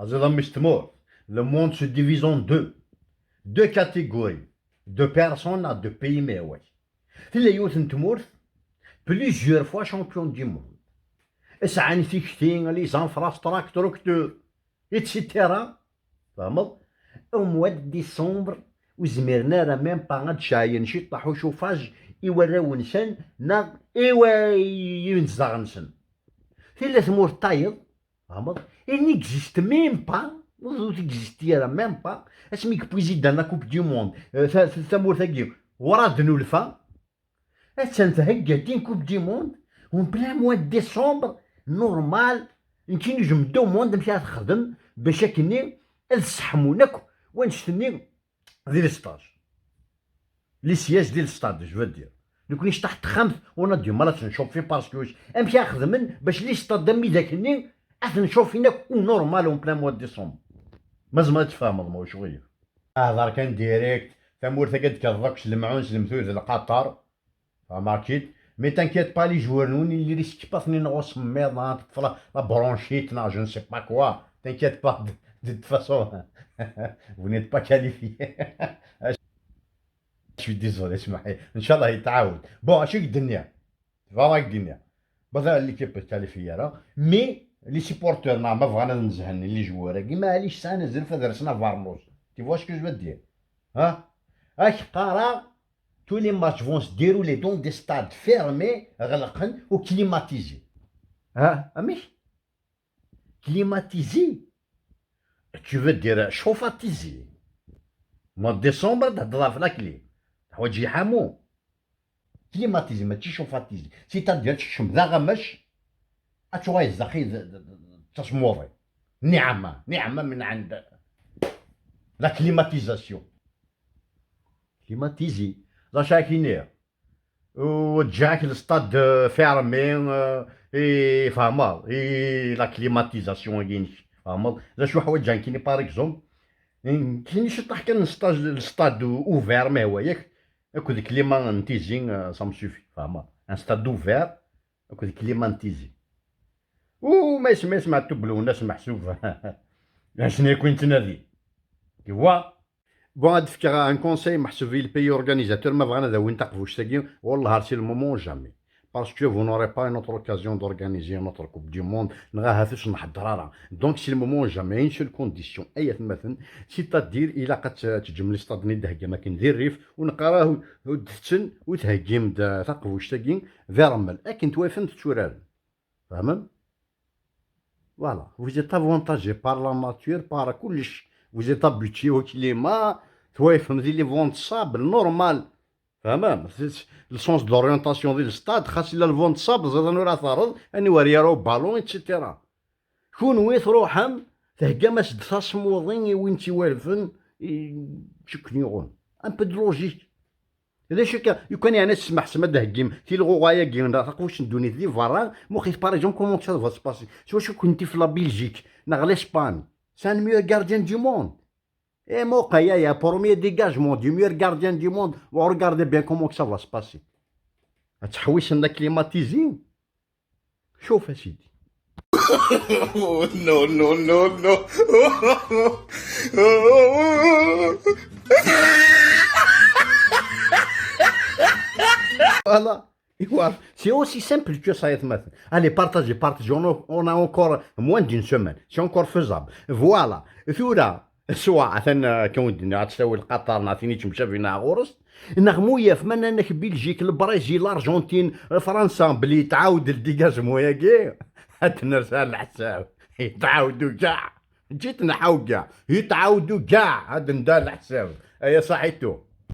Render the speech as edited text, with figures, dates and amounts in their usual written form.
Dans le monde se divise en deux catégories de personnes à deux pays. Mais ouais, plusieurs fois champion du monde. Et ça a les infrastructures, etc. Au mois de décembre, وزميرنا راه ميم با غادشاين شي طاحو شوفاج يوراو نسن نا ايوا ينزغ نسن في ثمور طايض فهمت il n'existe même pas ou تيكزيستي راه ميم با اسميك بريزيدان لا كوب دي موند ثمور ثاكي وراد نولفا تنتهكا كوب دي موند اون بلا موا ديسمبر نورمال يمكن نجمدو موند مشات تخدم باش كني الصحمونك ونشتني ديال الستاج لي سياج ديال الستاد جو دير نكونيش تحت خمس وانا ديما مالات نشوف في باسكوش امشي خدمن باش لي ستاد دمي ذاكني نشوف هناك نورمال اون بلان موا ديسمبر مازال تفهم ما شويه هضر كان ديريكت ثمور ثقد كضركش المعونس المثوث القطر فماكيد مي تانكيت با لي جوانوني اللي ريسك باسني نغوص ميض طفله لا برونشيت نا جو نسي با كوا تانكيت با دي فاسون vous n'êtes pas qualifié. Je suis désolé اسمحي ان شاء الله يتعاود بون اشي الدنيا فواك الدنيا بدا ليكيب كاليفيا راه مي لي سيبورتور ما بغانا نزهن لي جوار كيما ليش ساعه نزل فدرسنا فارموس تي فوا شكو جو دير ها اش قرا تو لي ماتش فون se dérouler dans des stades fermés غلقن وكليماتيزي ها امي كليماتيزي tu veux dire شوفاتيزي موا ديسمبر تهضر في لاكلي حوايج يحامو كليماتيزي ماشي شوفاتيزي سيتادير تشم ذا غمش اتشواي زخي تشموري نعمة من عند لا كليماتيزاسيون كليماتيزي لا شاكينير وتجاك الستاد فيرمي اي فهمال اي لا كليماتيزاسيون كاينش فهمت لا شو حوايج جاين كاينين باغ اكزومبل كاين شي طاح كان الستاد اوفير ما هو ياك اكو ديك كليمانتيزي سا مسوفي فهمت ان ستاد اوفير اكو ديك كليمانتيزي وما يسمع تبلو الناس محسوب شنو يكون تنادي ايوا بون هاد فكرة ان كونساي محسوب في البيي اورغانيزاتور ما بغانا ذا وين تقفوش تاكي والله هارسي المومون جامي باسكو vous n'aurez pas une autre occasion d'organiser notre coupe du monde نغاها فاش نحضرها دونك سي المومون جامي ان سول كونديسيون اي مثلا سيتادير الا قد تجم لي ستاد ندهكا ما كاين ذي الريف ونقراه ودتن وتهكيم تقفوش تاكي فيرمل لكن توافن تشورال فهمت فوالا vous êtes avantagé par la nature par كلش vous êtes habitué au climat توافن لي فونت صابل نورمال فهمت السونس دورينتاسيون ديال الستاد خاص الا الفون تصاب زاد راه ثارض اني وريرو بالون ايتترا كون ويث روحهم تهكا ما سد تصموضين وين تيوالفن شكنيغون ان بو دو لوجيك هذا شكا يكون يعني تسمح سما دهكيم تيلغو غايا كين تاقوش ندوني دي فارا مخيف باغ كومون سا فا سباسي شو كنتي في لا بلجيك نغ لاسبان سان ميور غارديان دو موند Et موقع يا بروميير ديجاجمون دو ميور غارديان دو موند و ريغاردي بيان كومون سا فا سباسي تحويش لنا كليماتيزي شوف اسيدي no, no, no, no. Voilà. C'est aussi simple que ça être maintenant. Allez, partagez. On a encore moins d'une semaine. C'est encore faisable. Voilà. ثورة سواء كون تساوي القطر نعطيني تمشى فينا غورس نغمو يفمن انك بلجيك البرازيل الارجنتين فرنسا بلي تعاود الديكاجمون ياكي هاد نرسال الحساب يتعاودوا كاع جيت نحاو كاع يتعاودوا كاع هاد ندار الحساب ايا صحيتو